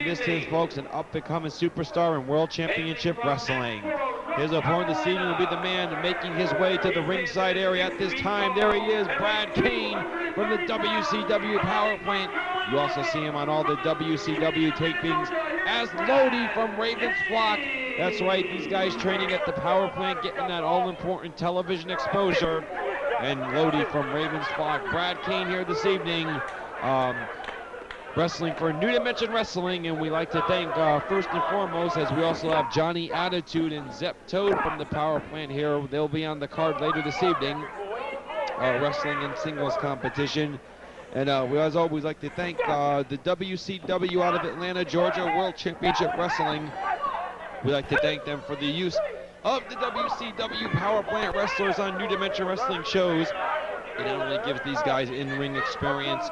distance, folks, an up-and-coming superstar in World Championship Wrestling. His opponent this evening will be the man making his way to the ringside area at this time. There he is, Brad Cain from the WCW Power Plant. You also see him on all the WCW tapings as Lodi from Raven's Flock. That's right, these guys training at the Power Plant, getting that all-important television exposure. And Lodi from Raven's Flock. Brad Cain here this evening, wrestling for New Dimension Wrestling, and we like to thank first and foremost, as we also have Johnny Attitude and Zep Toad from the Power Plant here. They'll be on the card later this evening, wrestling in singles competition. And we as always like to thank the WCW out of Atlanta, Georgia, World Championship Wrestling. We like to thank them for the use of the WCW Power Plant wrestlers on New Dimension Wrestling shows. It not only gives these guys in-ring experience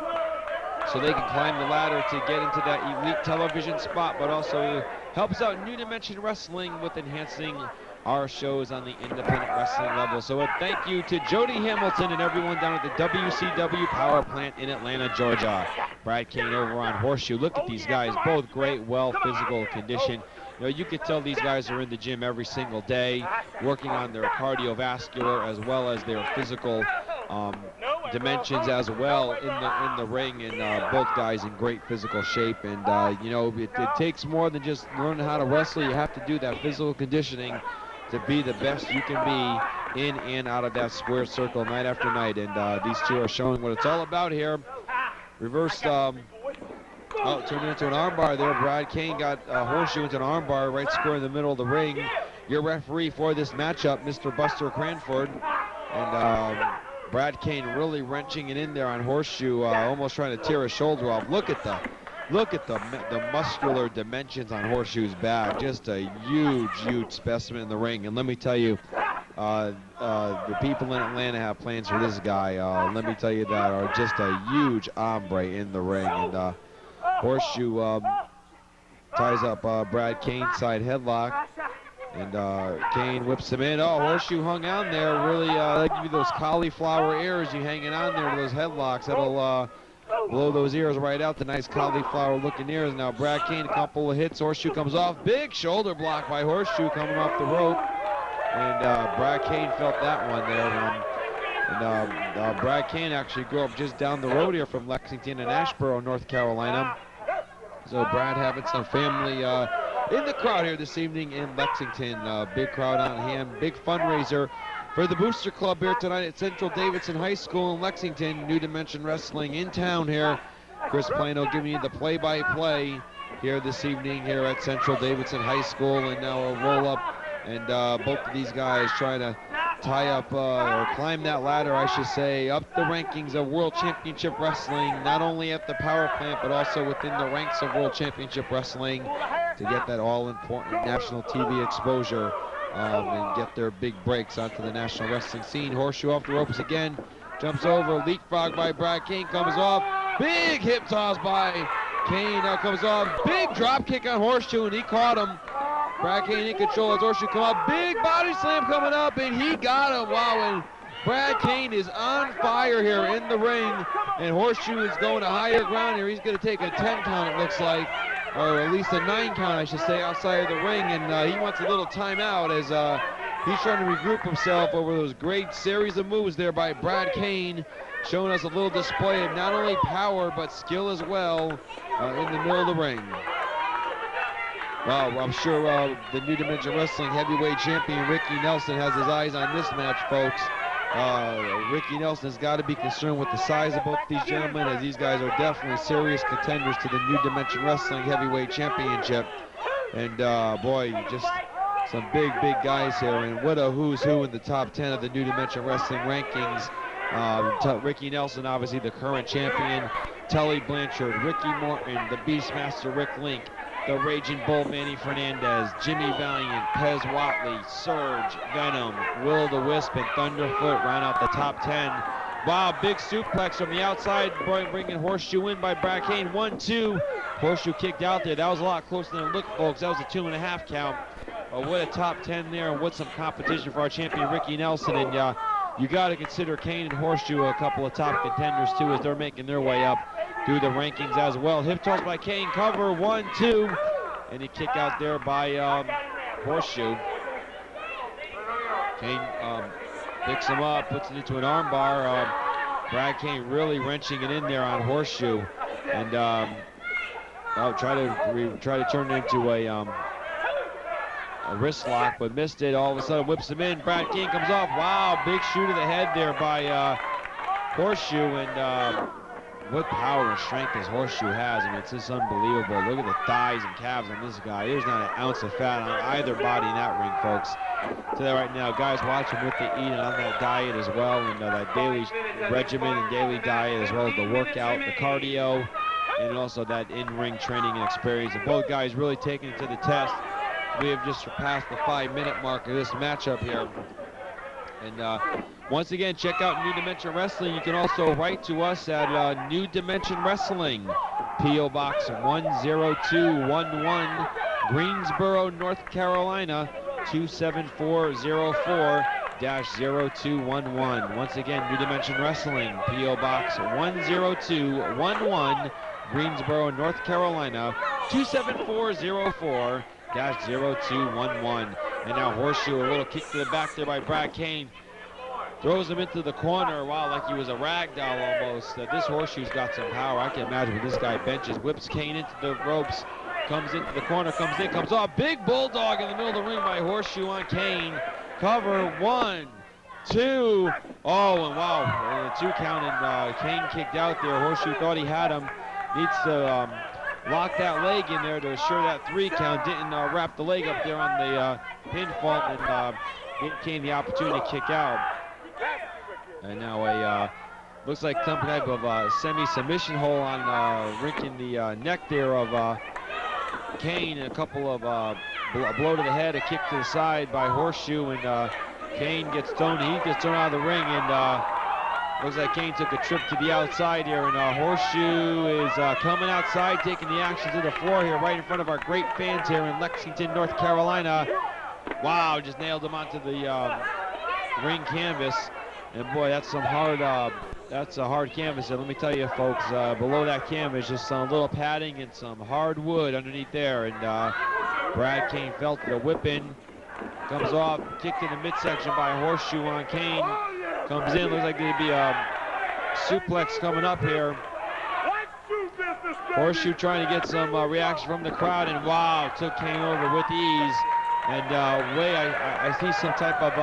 so they can climb the ladder to get into that elite television spot, but also helps out New Dimension Wrestling with enhancing our shows on the independent wrestling level. So a thank you to Jody Hamilton and everyone down at the WCW Power Plant in Atlanta, Georgia. Brad Cain over on Horshu. Look at these guys, both great, well physical condition. You know, you could tell these guys are in the gym every single day, working on their cardiovascular as well as their physical dimensions as well in the ring, and both guys in great physical shape. And you know, it takes more than just learning how to wrestle. You have to do that physical conditioning to be the best you can be in and out of that square circle night after night. And these two are showing what it's all about here. Reversed, turned into an armbar there. Brad Cain got Horshu into an armbar right square in the middle of the ring. Your referee for this matchup, Mr. Buster Cranford. And Brad Cain really wrenching it in there on Horshu, almost trying to tear his shoulder off. Look at the muscular dimensions on Horseshoe's back. Just a huge specimen in the ring. And let me tell you, the people in Atlanta have plans for this guy. Let me tell you that, are just a huge hombre in the ring. And Horshu ties up Brad Cain's side headlock. And Cain whips him in. Oh, Horshu hung on there. Really, they give you those cauliflower ears. You hanging on there to those headlocks. That'll blow those ears right out. The nice cauliflower looking ears. Now Brad Cain, a couple of hits. Horshu comes off. Big shoulder block by Horshu coming off the rope. And Brad Cain felt that one there. And Brad Cain actually grew up just down the road here from Lexington and Asheboro, North Carolina. So Brad having some family in the crowd here this evening in Lexington. Big crowd on hand, big fundraiser for the Booster Club here tonight at Central Davidson High School in Lexington. New Dimension Wrestling in town here. Chris Plano giving you the play-by-play here this evening here at Central Davidson High School. And now a roll-up, and both of these guys trying to tie up or climb that ladder, I should say, up the rankings of World Championship Wrestling, not only at the Power Plant, but also within the ranks of World Championship Wrestling, to get that all-important national TV exposure and get their big breaks onto the national wrestling scene. Horshu off the ropes again, jumps over, leapfrog by Brad Cain, comes off, big hip toss by Cain, now comes off, big drop kick on Horshu, and he caught him. Brad Cain in control as Horshu come up, big body slam coming up, and he got him. Wow, and Brad Cain is on fire here in the ring, and Horshu is going to higher ground here. He's going to take a 10 count, it looks like, or at least a 9 count, I should say, outside of the ring, and he wants a little timeout as he's trying to regroup himself over those great series of moves there by Brad Cain, showing us a little display of not only power but skill as well in the middle of the ring. Well, I'm sure the New Dimension Wrestling heavyweight champion Ricky Nelson has his eyes on this match, folks. Ricky Nelson has got to be concerned with the size of both these gentlemen, as these guys are definitely serious contenders to the New Dimension Wrestling Heavyweight Championship. And boy, just some big guys here, and what a who's who in the top 10 of the New Dimension Wrestling rankings. Ricky Nelson, obviously the current champion, Tully Blanchard, Ricky Morton, the Beastmaster Rick Link, the Raging Bull Manny Fernandez, Jimmy Valiant, Pez Watley, Surge, Venom, Will the Wisp, and Thunderfoot round out the top 10. Wow, big suplex from the outside, bringing Horshu in by Brad Cain. 1-2. Horshu kicked out there. That was a lot closer than it looked, folks. That was a 2.5 count. What a top 10 there, and what some competition for our champion Ricky Nelson. And you got to consider Cain and Horshu a couple of top contenders too, as they're making their way up through the rankings as well. Hip toss by Cain, cover 1, 2, and a kick out there by Horshu. Cain picks him up, puts it into an armbar. Brad Cain really wrenching it in there on Horshu, and try to turn it into a wrist lock, but missed it. All of a sudden whips him in. Brad Cain comes off. Wow, big shoe to the head there by Horshu, and what power and strength this Horshu has. I mean, it's just unbelievable. Look at the thighs and calves on this guy. There's not an ounce of fat on either body in that ring, folks. So that right now, guys watching what they eat and on that diet as well, and that daily regimen and daily diet, as well as the workout, the cardio, and also that in-ring training and experience. And both guys really taking it to the test. We have just surpassed the 5-minute mark of this matchup here. And once again, check out New Dimension Wrestling. You can also write to us at New Dimension Wrestling, P.O. Box 10211, Greensboro, North Carolina, 27404-0211. Once again, New Dimension Wrestling, P.O. Box 10211, Greensboro, North Carolina, 27404-0211. And now Horshu, a little kick to the back there by Brad Cain. Throws him into the corner, wow, like he was a rag doll almost. This Horseshoe's got some power. I can imagine when this guy benches, whips Cain into the ropes, comes into the corner, comes in, comes off. Big bulldog in the middle of the ring by Horshu on Cain. Cover, 1, 2. Oh, and wow, 2 count, and Cain kicked out there. Horshu thought he had him. Needs to lock that leg in there to assure that 3 count. Didn't wrap the leg up there on the pinfall, and gave Cain the opportunity to kick out. And now a looks like some type of semi-submission hold on rinking the neck there of Cain. A couple of a blow to the head, a kick to the side by Horshu, and Cain gets thrown. He gets thrown out of the ring, and looks like Cain took a trip to the outside here, and Horshu is coming outside, taking the action to the floor here, right in front of our great fans here in Lexington, North Carolina. Wow, just nailed him onto the ring canvas. And boy, that's some hard, that's a hard canvas. And let me tell you, folks, below that canvas, just some little padding and some hard wood underneath there. And Brad Cain felt the whipping, comes off, kicked in the midsection by Horshu on Cain. Comes in, looks like there'd be a suplex coming up here. Horshu trying to get some reaction from the crowd, and wow, took Cain over with ease. And I see some type of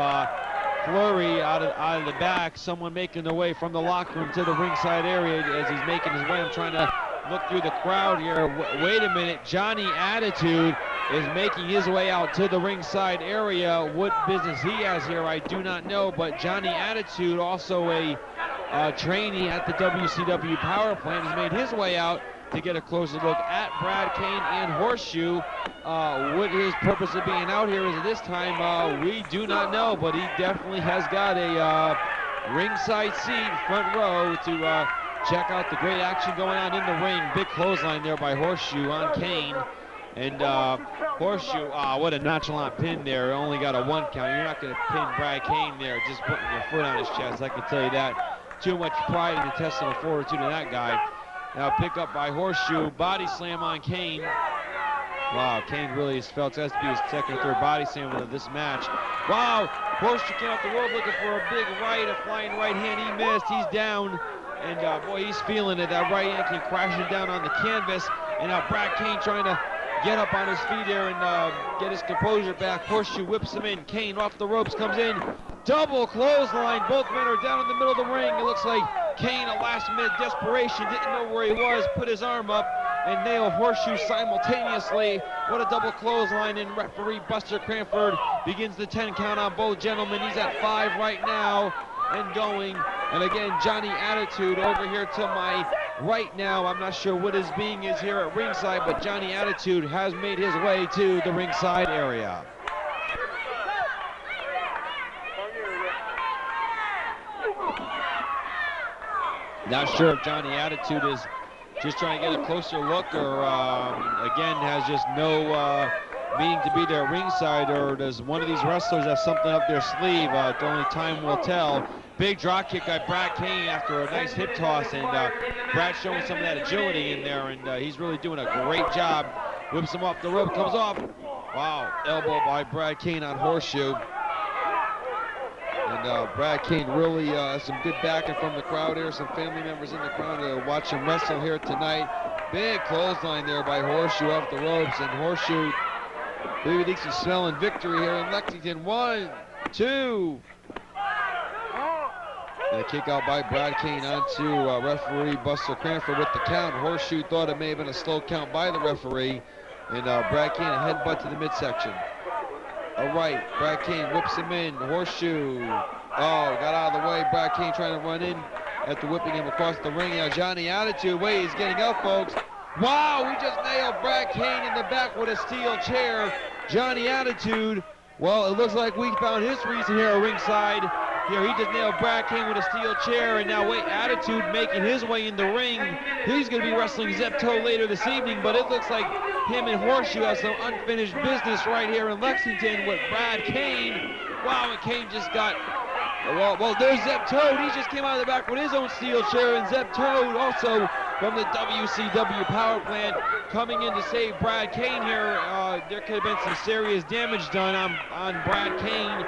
flurry out of the back, someone making their way from the locker room to the ringside area as he's making his way. I'm trying to look through the crowd here. Wait a minute, Johnny Attitude is making his way out to the ringside area. What business he has here, I do not know, but Johnny Attitude, also a trainee at the WCW Power Plant, has made his way out to get a closer look at Brad Cain and Horshu. What his purpose of being out here is at this time, we do not know, but he definitely has got a ringside seat, front row, to check out the great action going on in the ring. Big clothesline there by Horshu on Cain. And Horshu, what a nonchalant pin there. Only got a 1 count. You're not going to pin Brad Cain there, just putting your foot on his chest. I can tell you that. Too much pride and intestinal fortitude in that guy. Now pick up by Horshu, body slam on Cain. Wow, Cain really has felt that's to be his second or third body slam of this match. Wow, Horshu came off the rope looking for a big right, a flying right hand. He missed, he's down. And boy, he's feeling it. That right hand came crashing down on the canvas. And now Brad Cain trying to get up on his feet there and get his composure back. Horshu whips him in. Cain off the ropes, comes in. Double clothesline. Both men are down in the middle of the ring. It looks like Cain, a last-minute desperation, didn't know where he was, put his arm up and nailed Horshu simultaneously. What a double clothesline, and referee Buster Cranford begins the 10 count on both gentlemen. He's at 5 right now and going. And again, Johnny Attitude over here to my right now. I'm not sure what his being is here at ringside, but Johnny Attitude has made his way to the ringside area. Not sure if Johnny Attitude is just trying to get a closer look, or again has just no meaning to be there at ringside, or does one of these wrestlers have something up their sleeve? Only time will tell. Big drop kick by Brad Cain after a nice hip toss, and Brad's showing some of that agility in there, and he's really doing a great job. Whips him off the rope, comes off. Wow, elbow by Brad Cain on Horshu. And Brad Cain really has some good backing from the crowd here. Some family members in the crowd to watch him wrestle here tonight. Big clothesline there by Horshu off the ropes, and Horshu, maybe thinks he's smelling victory here in Lexington. 1, 2. And a kick out by Brad Cain onto referee Buster Cranford with the count. Horshu thought it may have been a slow count by the referee, and Brad Cain a headbutt to the midsection. All right, Brad Cain whips him in. Horshu, got out of the way. Brad Cain trying to run in after whipping him across the ring. Now Johnny Attitude, he's getting up, folks. Wow, we just nailed Brad Cain in the back with a steel chair. Johnny Attitude, well, it looks like we found his reason here at ringside. Here, he just nailed Brad Cain with a steel chair, and now Attitude making his way in the ring. He's going to be wrestling Zepto later this evening, but it looks like him and Horshu have some unfinished business right here in Lexington with Brad Cain. Wow, and Cain just got, well, there's Zep Toad. He just came out of the back with his own steel chair, and Zep Toad also from the WCW power plant coming in to save Brad Cain here. There could have been some serious damage done on Brad Cain.